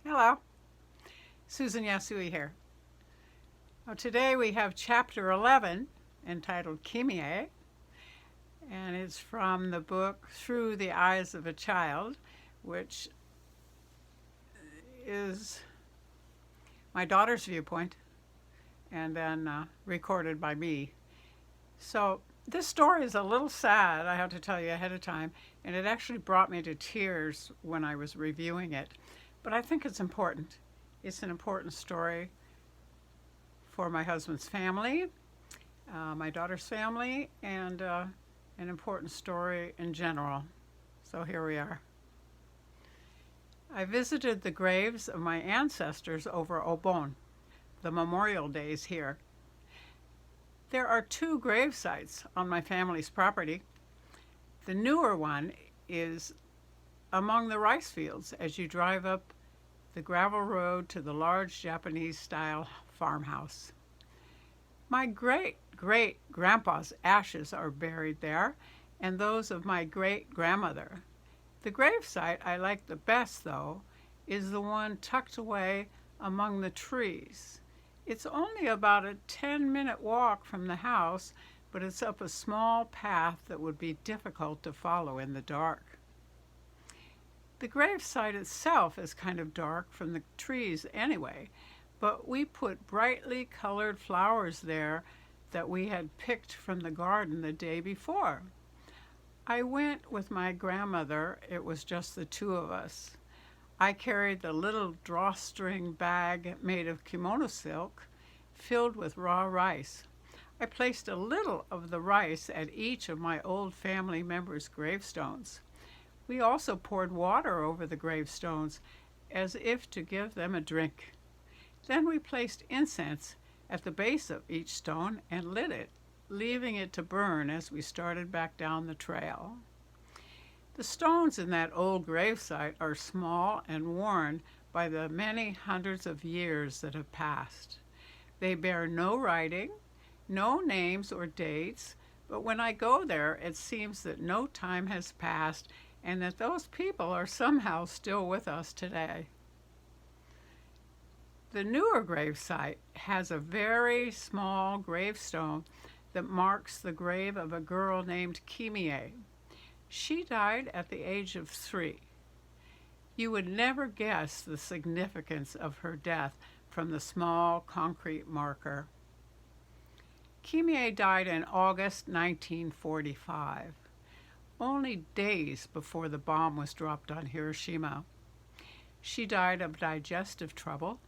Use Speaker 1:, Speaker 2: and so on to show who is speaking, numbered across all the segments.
Speaker 1: Hello, Susan Yasui here. Well, today we have chapter 11 entitled Kimie, and it's from the book Through the Eyes of a Child, which is my daughter's viewpoint and then recorded by me. So this story is a little sad, I have to tell you ahead of time, and it actually brought me to tears when I was reviewing it. But I think it's important. It's an important story for my husband's family, my daughter's family, and an important story in general. So here we are. I visited the graves of my ancestors over Obon, the memorial days here. There are two grave sites on my family's property. The newer one is among the rice fields as you drive up the gravel road to the large Japanese-style farmhouse. My great-great-grandpa's ashes are buried there, and those of my great-grandmother. The gravesite I like the best, though, is the one tucked away among the trees. It's only about a 10-minute walk from the house, but it's up a small path that would be difficult to follow in the dark. The gravesite itself is kind of dark from the trees anyway, but we put brightly colored flowers there that we had picked from the garden the day before. I went with my grandmother. It was just the two of us. I carried the little drawstring bag made of kimono silk filled with raw rice. I placed a little of the rice at each of my old family members' gravestones. We also poured water over the gravestones as if to give them a drink. Then we placed incense at the base of each stone and lit it, leaving it to burn as we started back down the trail. The stones in that old gravesite are small and worn by the many hundreds of years that have passed. They bear no writing, no names or dates, but when I go there, it seems that no time has passed and that those people are somehow still with us today. The newer gravesite has a very small gravestone that marks the grave of a girl named Kimie. She died at the age of 3. You would never guess the significance of her death from the small concrete marker. Kimie died in August 1945, only days before the bomb was dropped on Hiroshima. She died of digestive trouble.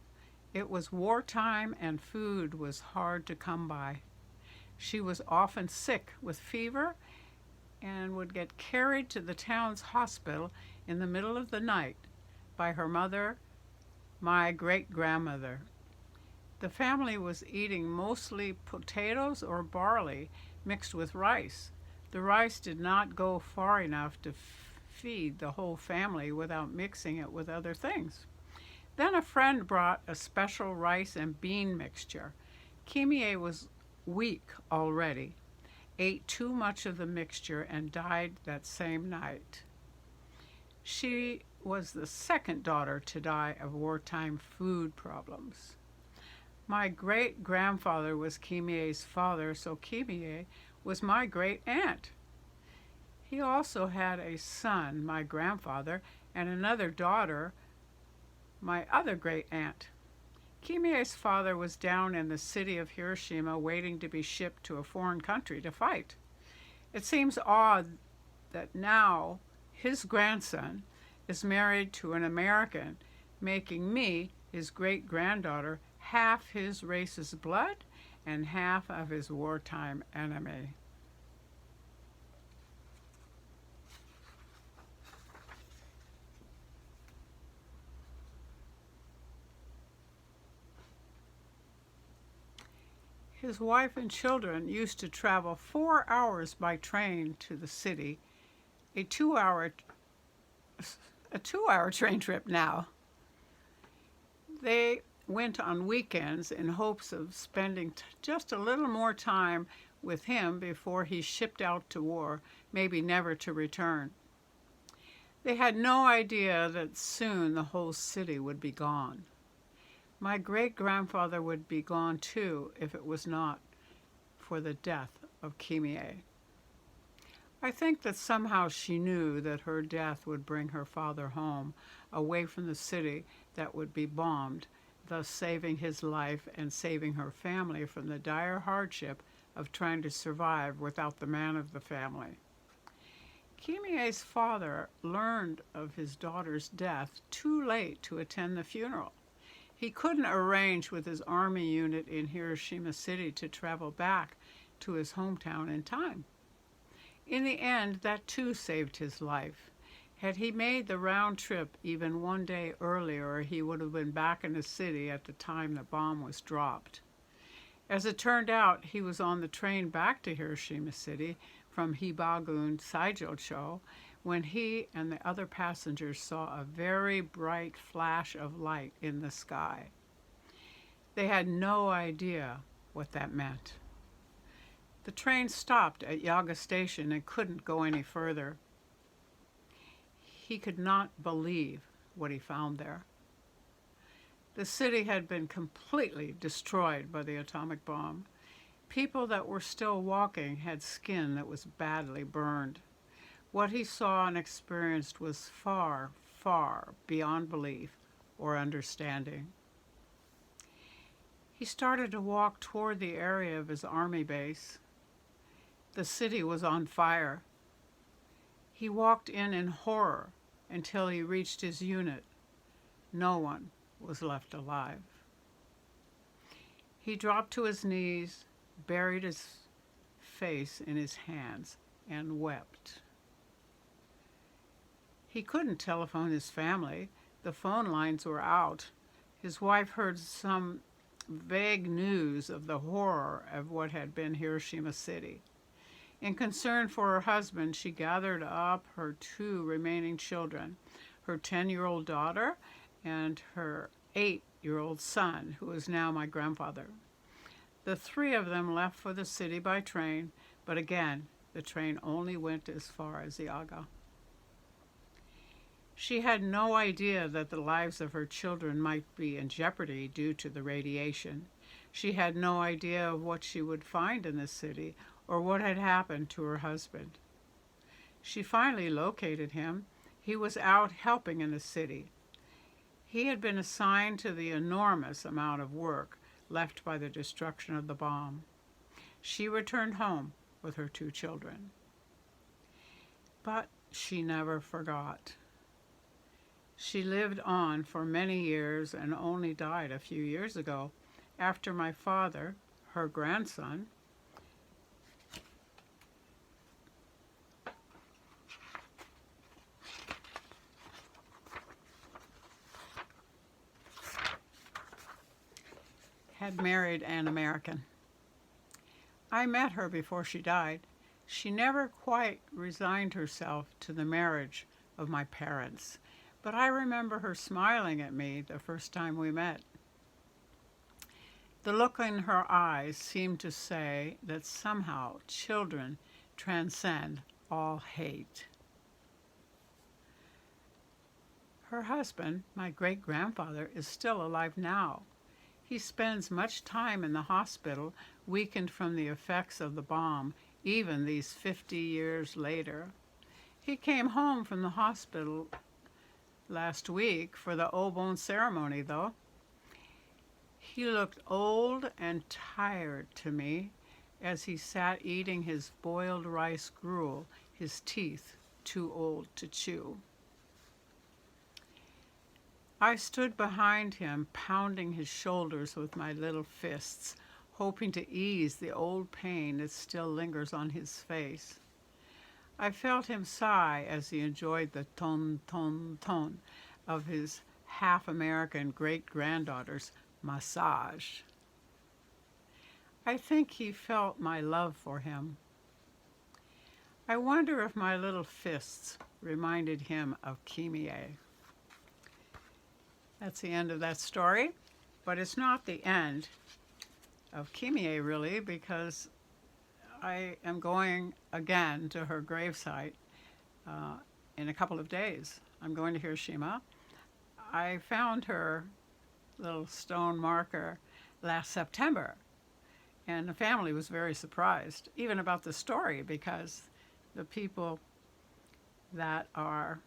Speaker 1: It was wartime and food was hard to come by. She was often sick with fever and would get carried to the town's hospital in the middle of the night by her mother, my great-grandmother. The family was eating mostly potatoes or barley mixed with rice. The rice did not go far enough to feed the whole family without mixing it with other things. Then a friend brought a special rice and bean mixture. Kimie was weak already, ate too much of the mixture, and died that same night. She was the second daughter to die of wartime food problems. My great-grandfather was Kimie's father, so Kimie was my great-aunt. He also had a son, my grandfather, and another daughter, my other great-aunt. Kimie's father was down in the city of Hiroshima waiting to be shipped to a foreign country to fight. It seems odd that now his grandson is married to an American, making me, his great-granddaughter, half his race's blood and half of his wartime enemy. His wife and children used to travel 4 hours by train to the city, a 2-hour train trip now. They went on weekends in hopes of spending just a little more time with him before he shipped out to war, maybe never to return. They had no idea that soon the whole city would be gone. My great-grandfather would be gone too if it was not for the death of Kimie. I think that somehow she knew that her death would bring her father home, away from the city that would be bombed, thus saving his life and saving her family from the dire hardship of trying to survive without the man of the family. Kimie's father learned of his daughter's death too late to attend the funeral. He couldn't arrange with his army unit in Hiroshima City to travel back to his hometown in time. In the end, that too saved his life. Had he made the round trip even one day earlier, he would have been back in the city at the time the bomb was dropped. As it turned out, he was on the train back to Hiroshima City from Hibagun Saijocho when he and the other passengers saw a very bright flash of light in the sky. They had no idea what that meant. The train stopped at Yaga Station and couldn't go any further. He could not believe what he found there. The city had been completely destroyed by the atomic bomb. People that were still walking had skin that was badly burned. What he saw and experienced was far, far beyond belief or understanding. He started to walk toward the area of his army base. The city was on fire. He walked in horror until he reached his unit. No one was left alive. He dropped to his knees, buried his face in his hands, and wept. He couldn't telephone his family. The phone lines were out. His wife heard some vague news of the horror of what had been Hiroshima City. In concern for her husband, she gathered up her two remaining children, her 10-year-old daughter and her 8-year-old son, who is now my grandfather. The three of them left for the city by train, but again, the train only went as far as Yaga. She had no idea that the lives of her children might be in jeopardy due to the radiation. She had no idea of what she would find in the city or what had happened to her husband. She finally located him. He was out helping in the city. He had been assigned to the enormous amount of work left by the destruction of the bomb. She returned home with her two children. But she never forgot. She lived on for many years and only died a few years ago after my father, her grandson, had married an American. I met her before she died. She never quite resigned herself to the marriage of my parents, but I remember her smiling at me the first time we met. The look in her eyes seemed to say that somehow children transcend all hate. Her husband, my great-grandfather, is still alive now. He spends much time in the hospital, weakened from the effects of the bomb, even these 50 years later. He came home from the hospital last week for the Obon ceremony, though. He looked old and tired to me as he sat eating his boiled rice gruel, his teeth too old to chew. I stood behind him, pounding his shoulders with my little fists, hoping to ease the old pain that still lingers on his face. I felt him sigh as he enjoyed the ton, ton, ton of his half-American great-granddaughter's massage. I think he felt my love for him. I wonder if my little fists reminded him of Kimie. That's the end of that story, but it's not the end of Kimie, really, because I am going again to her gravesite in a couple of days. I'm going to Hiroshima. I found her little stone marker last September, and the family was very surprised, even about the story, because the people that are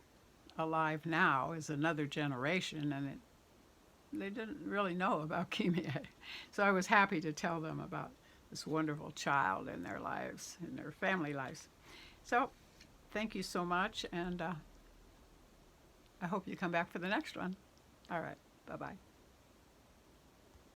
Speaker 1: alive now is another generation, and they didn't really know about Kimie. So I was happy to tell them about this wonderful child in their lives, in their family lives. So thank you so much, and I hope you come back for the next one. All right, bye-bye.